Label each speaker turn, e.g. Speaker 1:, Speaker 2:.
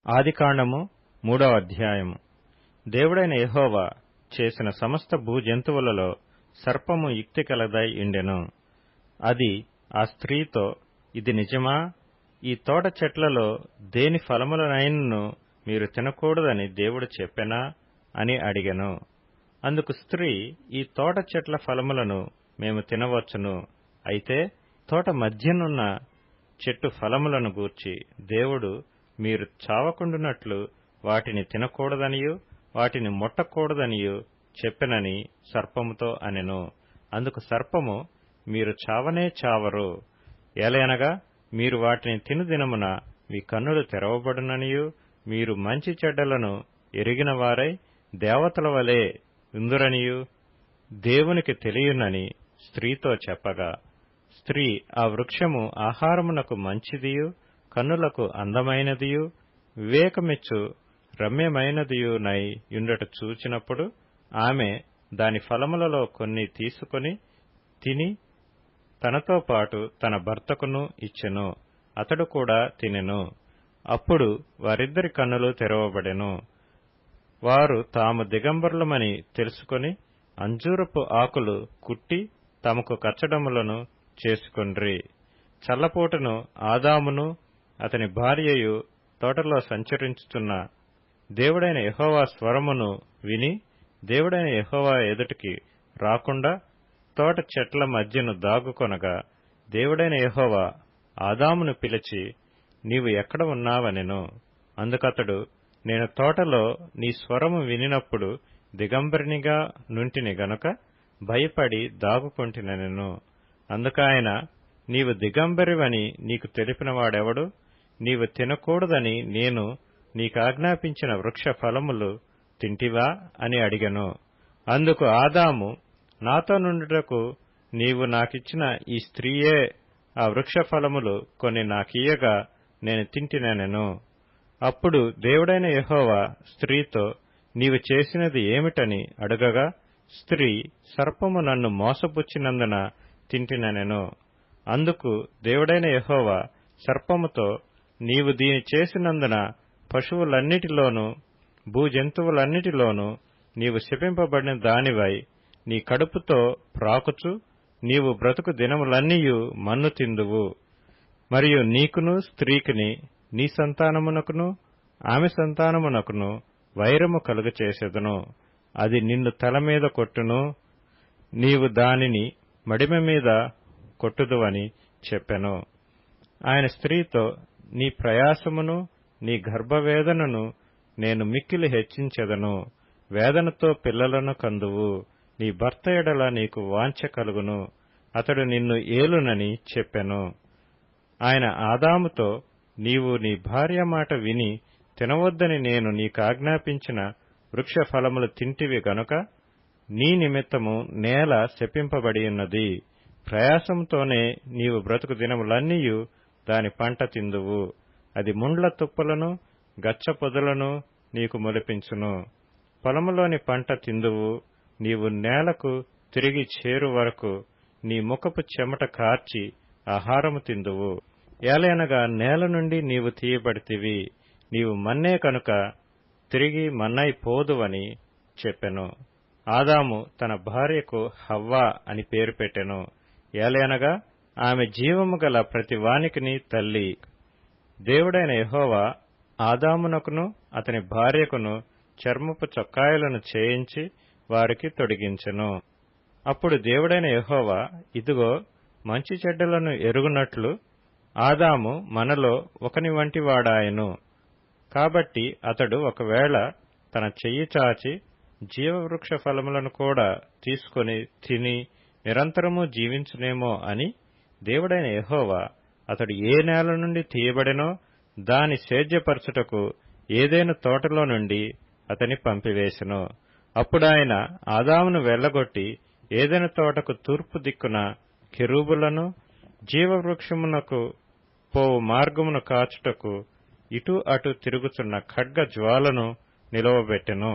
Speaker 1: ఆదికాండము 3వ అధ్యాయము. దేవుడైన యెహోవా చేసిన సమస్త భూజంతువులలో సర్పము యుక్తి కలదై ఉండెను. అది ఆ స్త్రీతో, ఇది నిజమా? ఈ తోట చెట్లలో దేని ఫలములనైనను మీరు తినకూడదని దేవుడు చెప్పెనా అని అడిగెను. అందుకు స్త్రీ, ఈ తోట చెట్ల ఫలములను మేము తినవచ్చును. అయితే తోట మధ్యనున్న చెట్టు ఫలములను గూర్చి దేవుడు మీరు చావకుండునట్లు వాటిని తినకూడదనియూ వాటిని ముట్టకూడదనియూ చెప్పెనని సర్పముతో అనెను. అందుకు సర్పము, మీరు చావనే చావరు. ఏలయనగా మీరు వాటిని తిను దినమున మీ కన్నులు తెరవబడుననియూ మీరు మంచి చెడ్డలను ఎరిగిన వారై దేవతల వలె ఉందురనియూ దేవునికి తెలియునని స్త్రీతో చెప్పగా, స్త్రీ ఆ వృక్షము ఆహారమునకు మంచిదియు కన్నులకు అందమైనదియు వివేకమిచ్చు రమ్యమైనదియునై యుండుట చూచినప్పుడు ఆమె దాని ఫలములలో కొన్ని తీసుకొని తిని తనతో పాటు తన భర్తకును ఇచ్చెను. అతడు కూడా తినెను. అప్పుడు వారిద్దరి కన్నులు తెరవబడెను. వారు తాము దిగంబరులమని తెలుసుకొని అంజూరపు ఆకులు కుట్టి తమకు కచ్చడములను చేసుకొండ్రి. చల్లపూటను ఆదామును అతని భార్యయు తోటలో సంచరించుచున్న దేవుడైన యెహోవా స్వరమును విని దేవుడైన యెహోవా ఎదుటికి రాకుండా తోట చెట్ల మధ్యను దాగుకొనగా, దేవుడైన యెహోవా ఆదామును పిలిచి, నీవు ఎక్కడ ఉన్నావనెను. అందుకతడు, నేను తోటలో నీ స్వరము వినినప్పుడు దిగంబరినిగా నుంటిని గనుక భయపడి దాగుకొంటినెను. అందుకాయన, నీవు దిగంబరివని నీకు తెలిపినవాడెవడు? నీవు తినకూడదని నేను నీకాజ్ఞాపించిన వృక్ష ఫలములు తింటివా అని అడిగెను. అందుకు ఆదాము, నాతో నుండుటకు నీవు నాకిచ్చిన ఈ స్త్రీయే ఆ వృక్ష ఫలములు కొన్ని నాకియ్యగా నేను తింటినెను. అప్పుడు దేవుడైన యెహోవా స్త్రీతో, నీవు చేసినది ఏమిటని అడుగగా, స్త్రీ, సర్పము నన్ను మోసపుచ్చినందున తింటినెను. అందుకు దేవుడైన యెహోవా సర్పముతో, నీవు దీని చేసినందున పశువులన్నిటిలోనూ భూజంతువులన్నిటిలోనూ నీవు శపింపబడిన దానివై నీ కడుపుతో ప్రాకుచు నీవు బ్రతుకు దినములన్నీయు మన్ను తిందువు. మరియు నీకును స్త్రీకిని నీ సంతానమునకును ఆమె సంతానమునకును వైరము కలుగచేసెదను. అది నిన్ను తల మీద కొట్టును, నీవు దానిని మడిమ మీద కొట్టుదువని చెప్పెను. ఆయన స్త్రీతో, నీ ప్రయాసమును నీ గర్భవేదనను నేను మిక్కిలి హెచ్చించెదను. వేదనతో పిల్లలను కందువు. నీ భర్త ఎడల నీకు వాంఛ కలుగును, అతడు నిన్ను ఏలునని చెప్పెను. ఆయన ఆదాముతో, నీవు నీ భార్య మాట విని తినవద్దని నేను నీకాజ్ఞాపించిన వృక్ష ఫలములు తింటివి గనుక నీ నిమిత్తము నేల శపింపబడియున్నది. ప్రయాసంతోనే నీవు బ్రతుకు దినములన్నీయు దాని పంట తిందువు. అది ముండ్ల తుప్పలను గచ్చ పొదలను నీకు మొలిపించును. పొలములోని పంట తిందువు. నీవు నేలకు తిరిగి చేరు వరకు నీ ముఖపు చెమట కార్చి ఆహారము తిందువు. ఏలయనగా నేల నుండి నీవు తీయబడితివి, నీవు మన్నే కనుక తిరిగి మన్నైపోదువని చెప్పెను. ఆదాము తన భార్యకు హవ్వ అని పేరు పెట్టెను. ఏలయనగా ఆమె జీవము గల ప్రతి వానికిని తల్లి. దేవుడైన యెహోవా ఆదామునకును అతని భార్యకును చర్మపు చొక్కాయలను చేయించి వారికి తొడిగించెను. అప్పుడు దేవుడైన యెహోవా, ఇదిగో, మంచి చెడ్డలను ఎరుగునట్లు ఆదాము మనలో ఒకని వంటి వాడాయెను. కాబట్టి అతడు ఒకవేళ తన చెయ్యి చాచి జీవవృక్ష ఫలములను కూడా తీసుకొని తిని నిరంతరము జీవించునేమో అని దేవుడైన యెహోవా అతడు ఏ నేల నుండి తీయబడెనో దాని సేద్యపరచుటకు ఏదెను తోటలో నుండి అతని పంపివేసెను. అప్పుడాయన ఆదామును వెళ్లగొట్టి ఏదెను తోటకు తూర్పు దిక్కున కెరూబులను జీవవృక్షమునకు పోవు మార్గమును కాచుటకు ఇటు అటు తిరుగుచున్న ఖడ్గ జ్వాలను నిలవబెట్టెను.